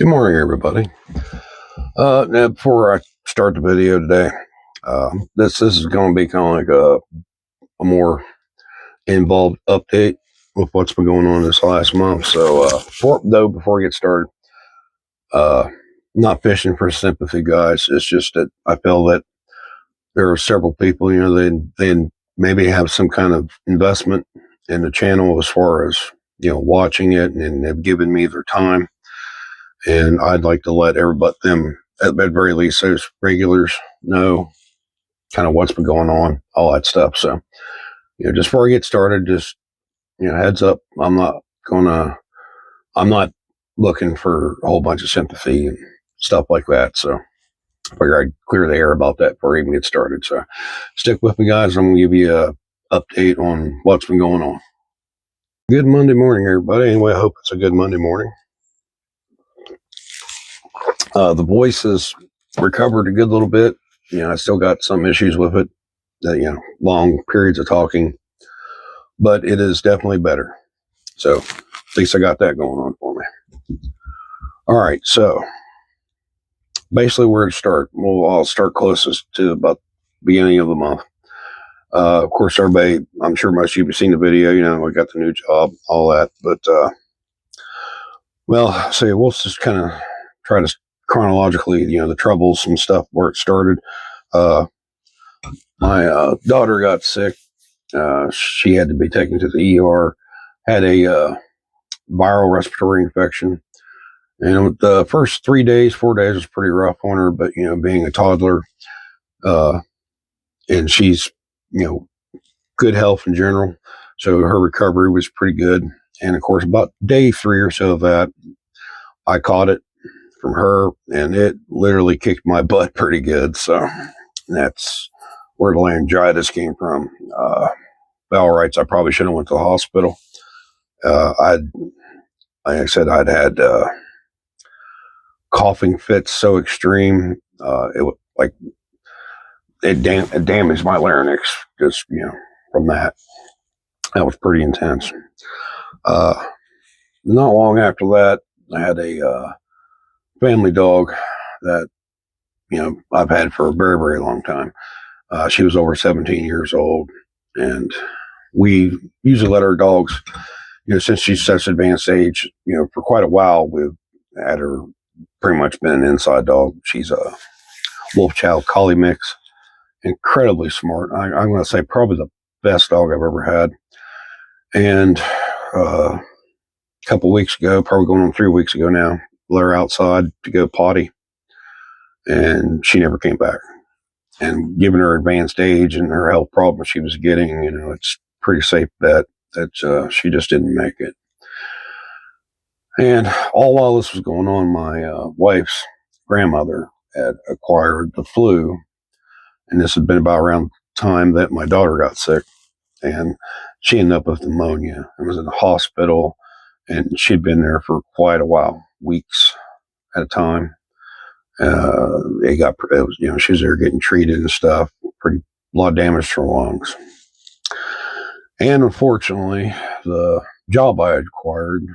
Good morning, everybody. Now, before I start the video today, this is going to be kind of like a more involved update with what's been going on this last month. So, before we get started, uh, not fishing for sympathy, guys. It's just that I feel that there are several people, they maybe have some kind of investment in the channel as far as watching it, and they've given me their time, and I'd like to let everybody them at the very least those regulars know kind of what's been going on, all that stuff. So, just before I get started, just heads up, I'm not looking for a whole bunch of sympathy and stuff like that. So I figure I'd clear the air about that before I even get started. So stick with me, guys. I'm gonna give you a update on what's been going on. Good Monday morning, everybody. Anyway, I hope it's a good Monday morning. The voice has recovered a good little bit. I still got some issues with it, long periods of talking, but it is definitely better. So at least I got that going on for me. All right. So basically where to start. Well, I'll start closest to about the beginning of the month. Of course, everybody, I'm sure most of you have seen the video, I got the new job, all that, but, we'll just kind of try to chronologically, the troubles and stuff where it started. My daughter got sick. She had to be taken to the ER, had a viral respiratory infection. And the first 4 days was pretty rough on her, but, being a toddler, and she's, good health in general. So her recovery was pretty good. And of course, about day 3 or so of that, I caught it from her, and it literally kicked my butt pretty good. So that's where the laryngitis came from. Bell writes, I probably should have went to the hospital. Like I said, I'd had coughing fits so extreme, it damaged my larynx just from that. That was pretty intense. Not long after that, I had a family dog that I've had for a very, very long time. She was over 17 years old, and we usually let our dogs, since she's such advanced age, for quite a while we've had her pretty much been an inside dog. She's a wolf chow collie mix, incredibly smart. I'm going to say probably the best dog I've ever had. And a couple weeks ago, probably going on 3 weeks ago now, let her outside to go potty, and she never came back. And given her advanced age and her health problems she was getting, it's pretty safe bet that she just didn't make it. And all while this was going on, my wife's grandmother had acquired the flu, and this had been about around the time that my daughter got sick, and she ended up with pneumonia and was in the hospital, and she'd been there for quite a while, weeks at a time. She was there getting treated and stuff, a lot of damage to her lungs. And unfortunately, the job I had acquired,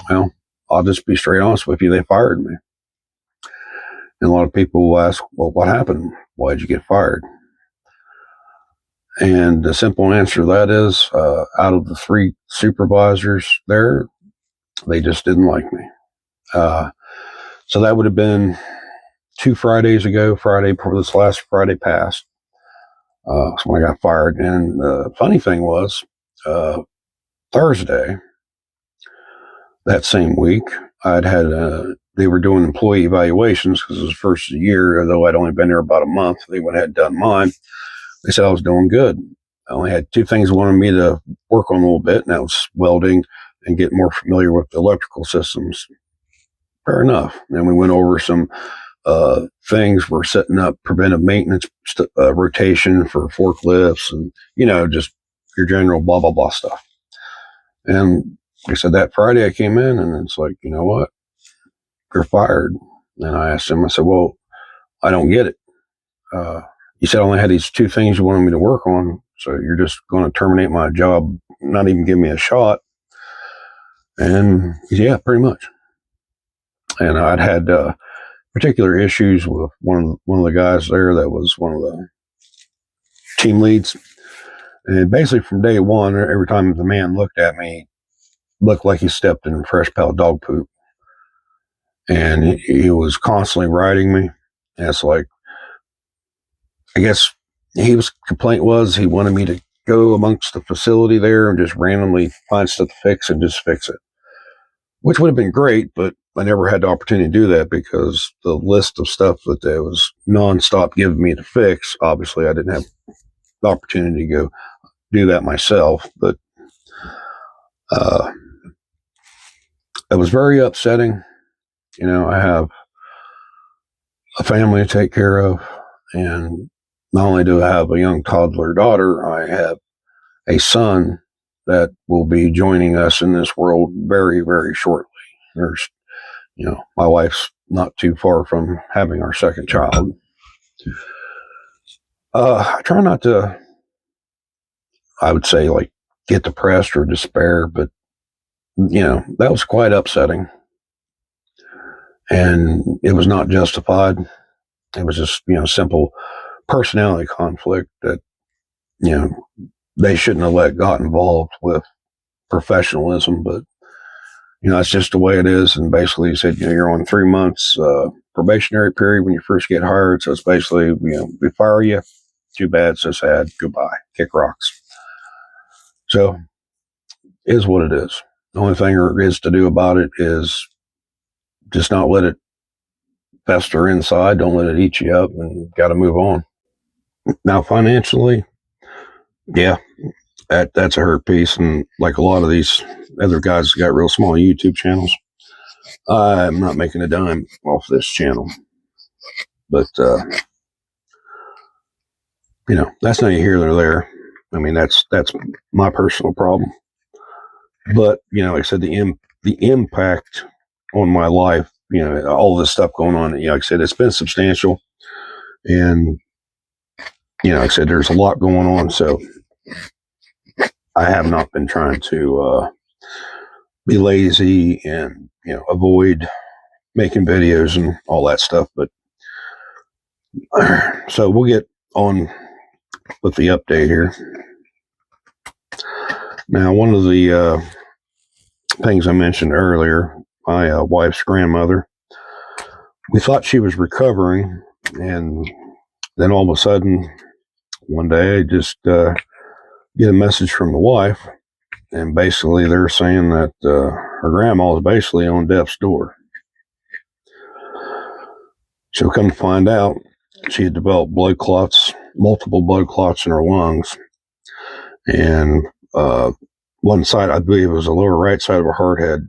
I'll just be straight honest with you, they fired me. And a lot of people will ask, well, what happened? Why'd you get fired? And the simple answer to that is, out of the 3 supervisors there, they just didn't like me. So that would have been 2 Fridays ago, before this last Friday passed. So when I got fired. And the funny thing was, Thursday, that same week, they were doing employee evaluations because it was the first of the year, although I'd only been there about a month. They went ahead and done mine. They said I was doing good. I only had 2 things they wanted me to work on a little bit, and that was welding and get more familiar with the electrical systems. Fair enough. And we went over some things. We're setting up preventive maintenance rotation for forklifts and, just your general blah, blah, blah stuff. And like I said, that Friday I came in, and it's like, you know what? You're fired. And I asked him, I said, well, I don't get it. You said I only had these 2 things you wanted me to work on, so you're just going to terminate my job, not even give me a shot? And he said, yeah, pretty much. And I'd had particular issues with one of the guys there that was one of the team leads. And basically, from day one, every time the man looked at me, looked like he stepped in fresh pal dog poop. And he was constantly riding me. And it's like, I guess his complaint was he wanted me to go amongst the facility there and just randomly find stuff to fix and just fix it, which would have been great, but I never had the opportunity to do that because the list of stuff that there was nonstop giving me to fix, obviously I didn't have the opportunity to go do that myself. But uh, it was very upsetting. You know, I have a family to take care of, and not only do I have a young toddler daughter, I have a son that will be joining us in this world very, very shortly. There's, you know, my wife's not too far from having our second child. I try not to, I would say, like, get depressed or despair, but, you know, that was quite upsetting. And it was not justified. It was just, you know, simple personality conflict that, you know, they shouldn't have let got involved with professionalism, but you know, that's just the way it is. And basically, he said, you know, you're on 3 months probationary period when you first get hired. So it's basically, you know, we fire you. Too bad, so sad. Goodbye. Kick rocks. So, is what it is. The only thing there is to do about it is just not let it fester inside. Don't let it eat you up, and got to move on. Now, financially, yeah, that's a hurt piece. And like a lot of these other guys got real small YouTube channels, I'm not making a dime off this channel. But, you know, that's neither here nor there. I mean, that's my personal problem. But, you know, like I said, the impact on my life, you know, all this stuff going on, you know, like I said, it's been substantial. And, you know, like I said, there's a lot going on. So I have not been trying to be lazy and, you know, avoid making videos and all that stuff. But so we'll get on with the update here. Now, one of the things I mentioned earlier, my wife's grandmother, we thought she was recovering, and then all of a sudden, one day, I just get a message from the wife, and basically they're saying that her grandma is basically on death's door. So come to find out, she had developed blood clots, multiple blood clots in her lungs, and one side, I believe it was the lower right side of her heart, had,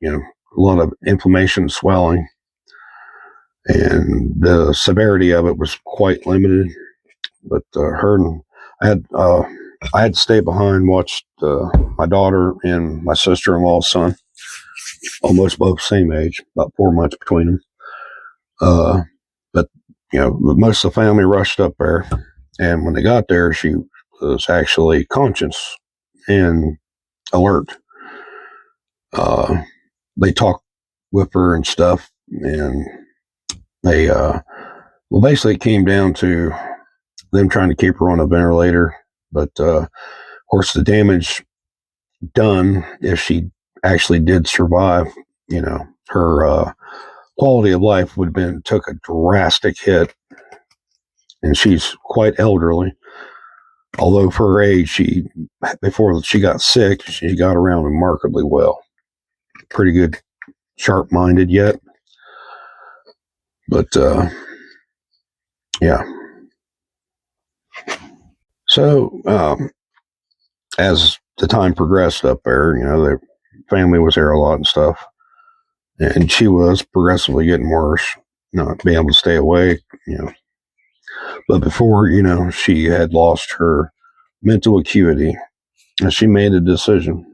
you know, a lot of inflammation, swelling, and the severity of it was quite limited. But I had to stay behind, watch my daughter and my sister-in-law's son, almost both same age, about 4 months between them. But you know, most of the family rushed up there, and when they got there, she was actually conscious and alert. They talked with her and stuff, and they well, basically it came down to them trying to keep her on a ventilator, but of course the damage done, if she actually did survive, you know, her quality of life would have been took a drastic hit, and she's quite elderly. Although for her age, she before she got sick, she got around remarkably well. Pretty good, sharp-minded yet, but yeah. So as the time progressed up there, you know, the family was there a lot and stuff, and she was progressively getting worse, not being able to stay awake, you know. But before, you know, she had lost her mental acuity, and she made a decision.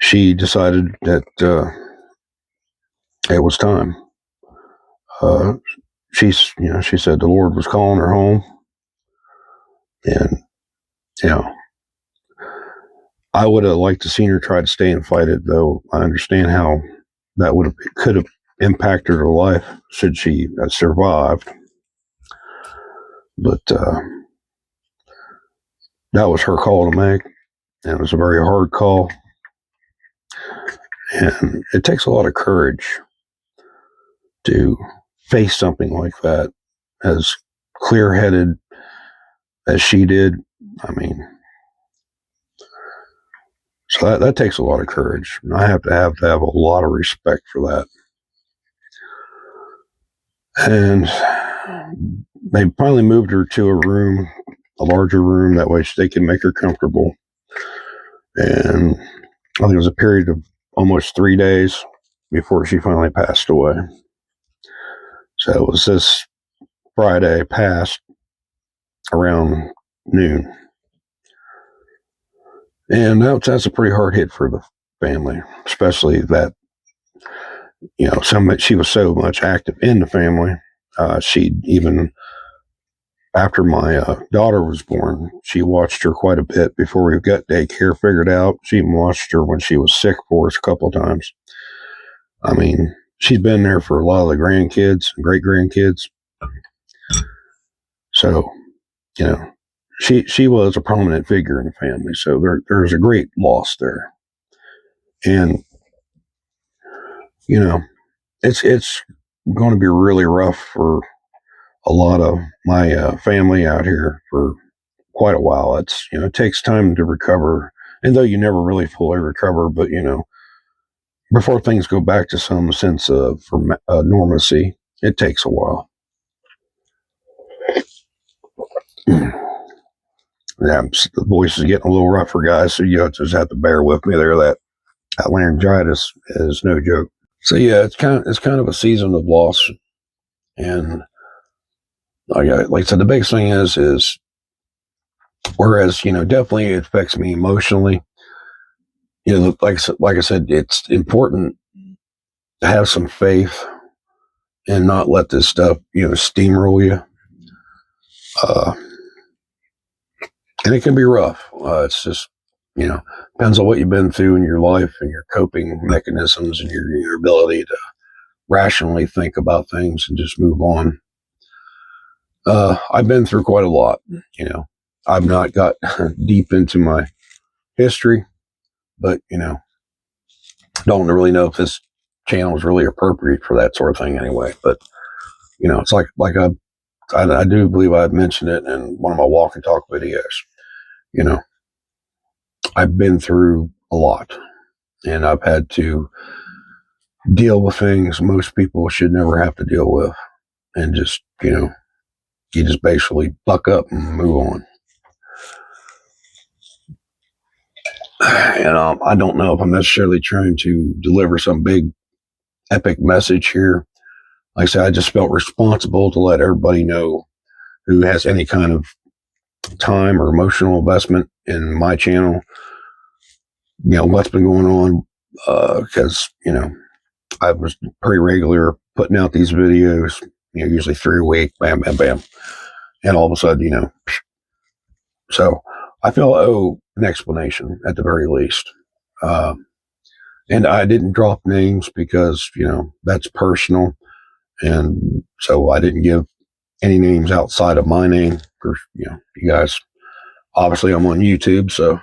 She decided that it was time. Uh, you know, she said the Lord was calling her home, and you know, I would have liked to seen her try to stay and fight it, though. I understand how that could have impacted her life should she have survived. But that was her call to make, and it was a very hard call. And it takes a lot of courage to face something like that, as clear-headed as she did. I mean, so that takes a lot of courage. And I have to have a lot of respect for that. And they finally moved her to a room, a larger room, that way they can make her comfortable. And I think it was a period of almost 3 days before she finally passed away. So it was this Friday past around noon. And that's a pretty hard hit for the family, especially that, she was so much active in the family. She even, after my daughter was born, she watched her quite a bit before we got daycare figured out. She even watched her when she was sick for us a couple of times. I mean, she's been there for a lot of the grandkids and great grandkids. So, she was a prominent figure in the family. So there's a great loss there. And, it's going to be really rough for a lot of my family out here for quite a while. It takes time to recover. And though you never really fully recover, but, before things go back to some sense of normalcy, it takes a while. Yeah, the voice is getting a little rougher, guys, so you just have to bear with me there. That laryngitis is no joke. So yeah, it's kind of a season of loss, and like I said, the biggest thing is whereas definitely it affects me emotionally. Like I said, it's important to have some faith and not let this stuff steamroll you. And it can be rough. It's just, depends on what you've been through in your life and your coping mechanisms and your ability to rationally think about things and just move on. I've been through quite a lot. I've not got deep into my history, but, don't really know if this channel is really appropriate for that sort of thing anyway. But, it's like I do believe I've mentioned it in one of my walk and talk videos. I've been through a lot, and I've had to deal with things most people should never have to deal with, and just, you just basically buck up and move on. And I don't know if I'm necessarily trying to deliver some big epic message here. Like I said, I just felt responsible to let everybody know who has any kind of time or emotional investment in my channel, what's been going on, because, I was pretty regular putting out these videos, usually 3 a week, bam, bam, bam. And all of a sudden, so I feel I owe an explanation at the very least. And I didn't drop names because, that's personal. And so I didn't give any names outside of my name. For, you guys, obviously I'm on YouTube. So,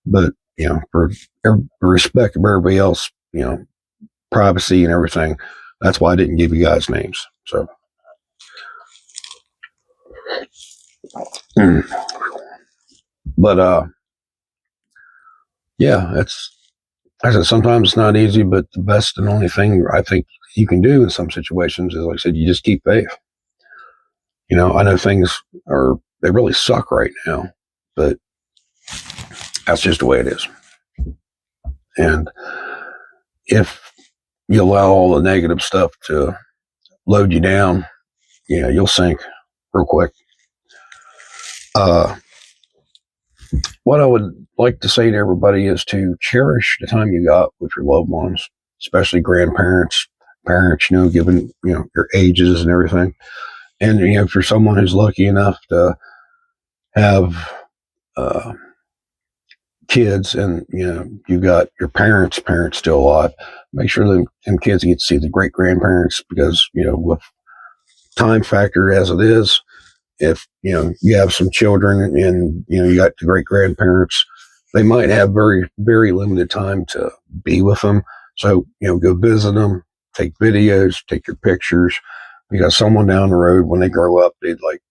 but, for respect of everybody else, privacy and everything, that's why I didn't give you guys names. So, but, yeah, I said, sometimes it's not easy, but the best and only thing I think you can do in some situations is, like I said, you just keep faith. I know things they really suck right now, but that's just the way it is. And if you allow all the negative stuff to load you down, you'll sink real quick. What I would like to say to everybody is to cherish the time you got with your loved ones, especially grandparents, parents, given, your ages and everything. And, if you're someone who's lucky enough to have kids and, you got your parents still alive, make sure them kids get to see the great grandparents because, with time factor as it is, if, you have some children and, you got the great grandparents, they might have very, very limited time to be with them. So, go visit them, take videos, take your pictures, because someone down the road, when they grow up, they'd like,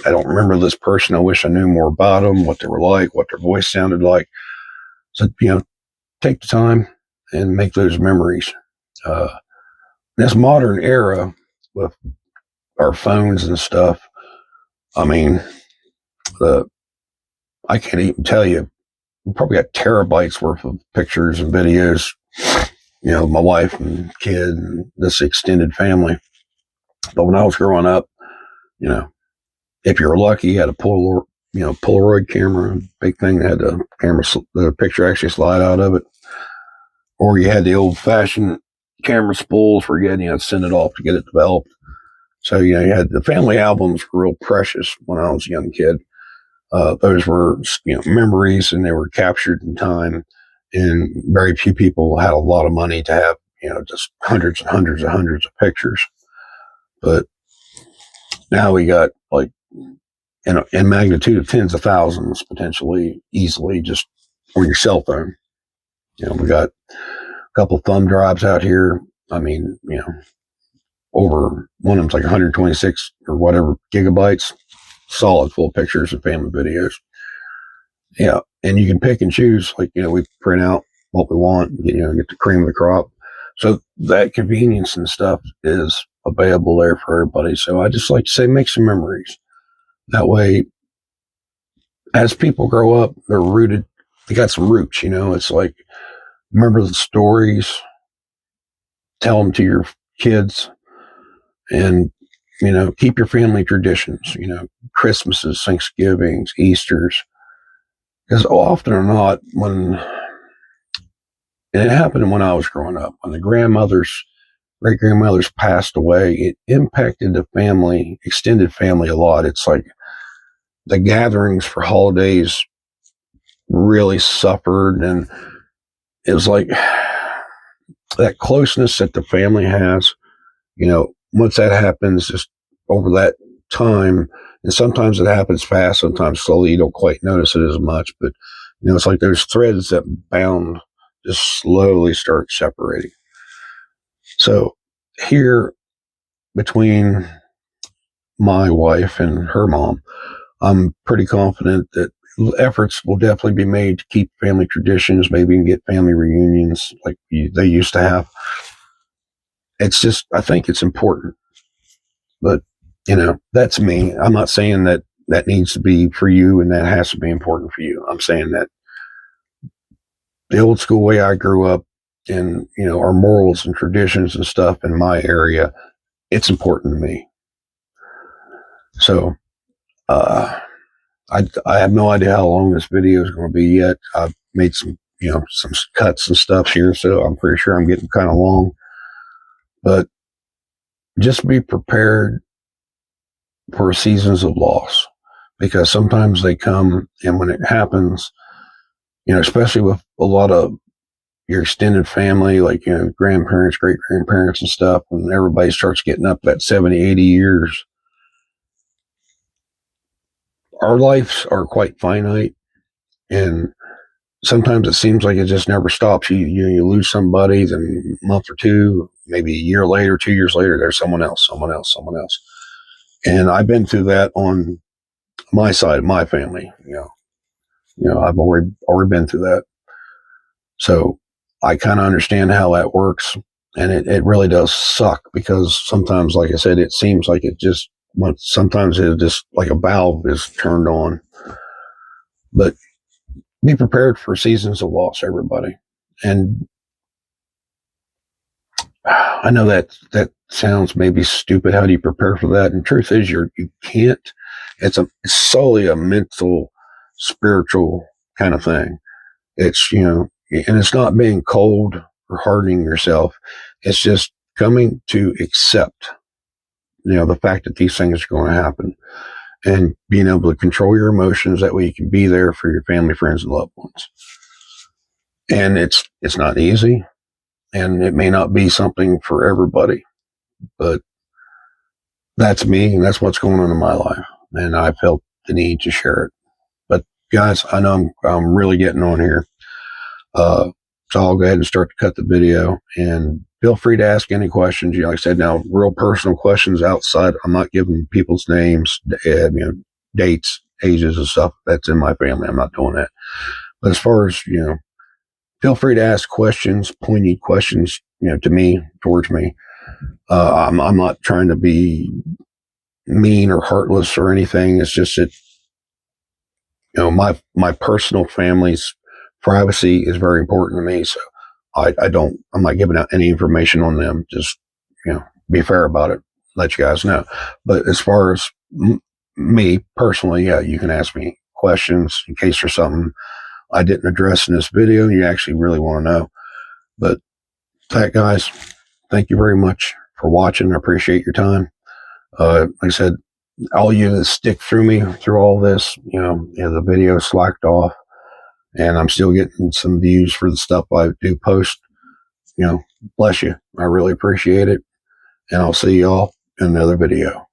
I don't remember this person. I wish I knew more about them, what they were like, what their voice sounded like. So, take the time and make those memories. Uh, this modern era with our phones and stuff, I mean, the I can't even tell you. We probably got terabytes worth of pictures and videos. My wife and kid and this extended family. But when I was growing up, you know, if you were lucky, you had a Polaroid camera, big thing that had the picture actually slide out of it, or you had the old-fashioned camera spools where you had to send it off to get it developed. So you had the family albums were real precious when I was a young kid. Those were memories, and they were captured in time. And very few people had a lot of money to have just hundreds and hundreds and hundreds of pictures. But now we got like in magnitude of tens of thousands potentially easily just on your cell phone. We got a couple thumb drives out here. I mean, over one of them's like 126 or whatever gigabytes, solid full pictures and family videos. Yeah, and you can pick and choose. Like we print out what we want. Get the cream of the crop. So that convenience and stuff is available there for everybody. So I just like to say, make some memories. That way, as people grow up, they're rooted. They got some roots. It's like remember the stories, tell them to your kids, and keep your family traditions. Christmases, Thanksgivings, Easters. Because often or not, and it happened when I was growing up, when the great grandmothers passed away, it impacted the family, extended family a lot. It's like the gatherings for holidays really suffered. And it was like that closeness that the family has, once that happens, just over that time, and sometimes it happens fast, sometimes slowly, you don't quite notice it as much, but it's like those threads that bound just slowly start separating. So here, between my wife and her mom, I'm pretty confident that efforts will definitely be made to keep family traditions, maybe even get family reunions like they used to have. It's just, I think it's important. But, that's me. I'm not saying that needs to be for you and that has to be important for you. I'm saying that the old school way I grew up and, our morals and traditions and stuff in my area, it's important to me. So, I have no idea how long this video is going to be yet. I've made some cuts and stuff here, so I'm pretty sure I'm getting kind of long. But just be prepared for seasons of loss, because sometimes they come, and when it happens, especially with a lot of your extended family, like grandparents, great grandparents and stuff, when everybody starts getting up that 70, 80 years, our lives are quite finite, and sometimes it seems like it just never stops. You lose somebody, then a month or two, maybe a year later, 2 years later, there's someone else. And I've been through that on my side of my family. I've already been through that. So I kind of understand how that works. And it really does suck, because sometimes, like I said, it seems like sometimes it just like a valve is turned on. But be prepared for seasons of loss, everybody. And I know that sounds maybe stupid. How do you prepare for that? And truth is, you can't. It's solely a mental, spiritual kind of thing. It's and it's not being cold or hardening yourself. It's just coming to accept the fact that these things are going to happen. and being able to control your emotions. That way you can be there for your family, friends, and loved ones. And it's not easy, and it may not be something for everybody, but that's me, and that's what's going on in my life. And I felt the need to share it. But guys, I know I'm really getting on here. So I'll go ahead and start to cut the video, and feel free to ask any questions. Like I said, now real personal questions outside. I'm not giving people's names, dates, ages, and stuff. That's in my family. I'm not doing that. But as far as feel free to ask questions, pointed questions, to me, towards me. I'm not trying to be mean or heartless or anything. It's just that my personal family's privacy is very important to me. So I'm not giving out any information on them. Just, be fair about it. Let you guys know. But as far as me personally, yeah, you can ask me questions in case there's something I didn't address in this video and you actually really want to know. But that, guys, thank you very much for watching. I appreciate your time. Like I said, all you that stick through me through all this, the video slacked off, and I'm still getting some views for the stuff I do post. Bless you. I really appreciate it. And I'll see y'all in another video.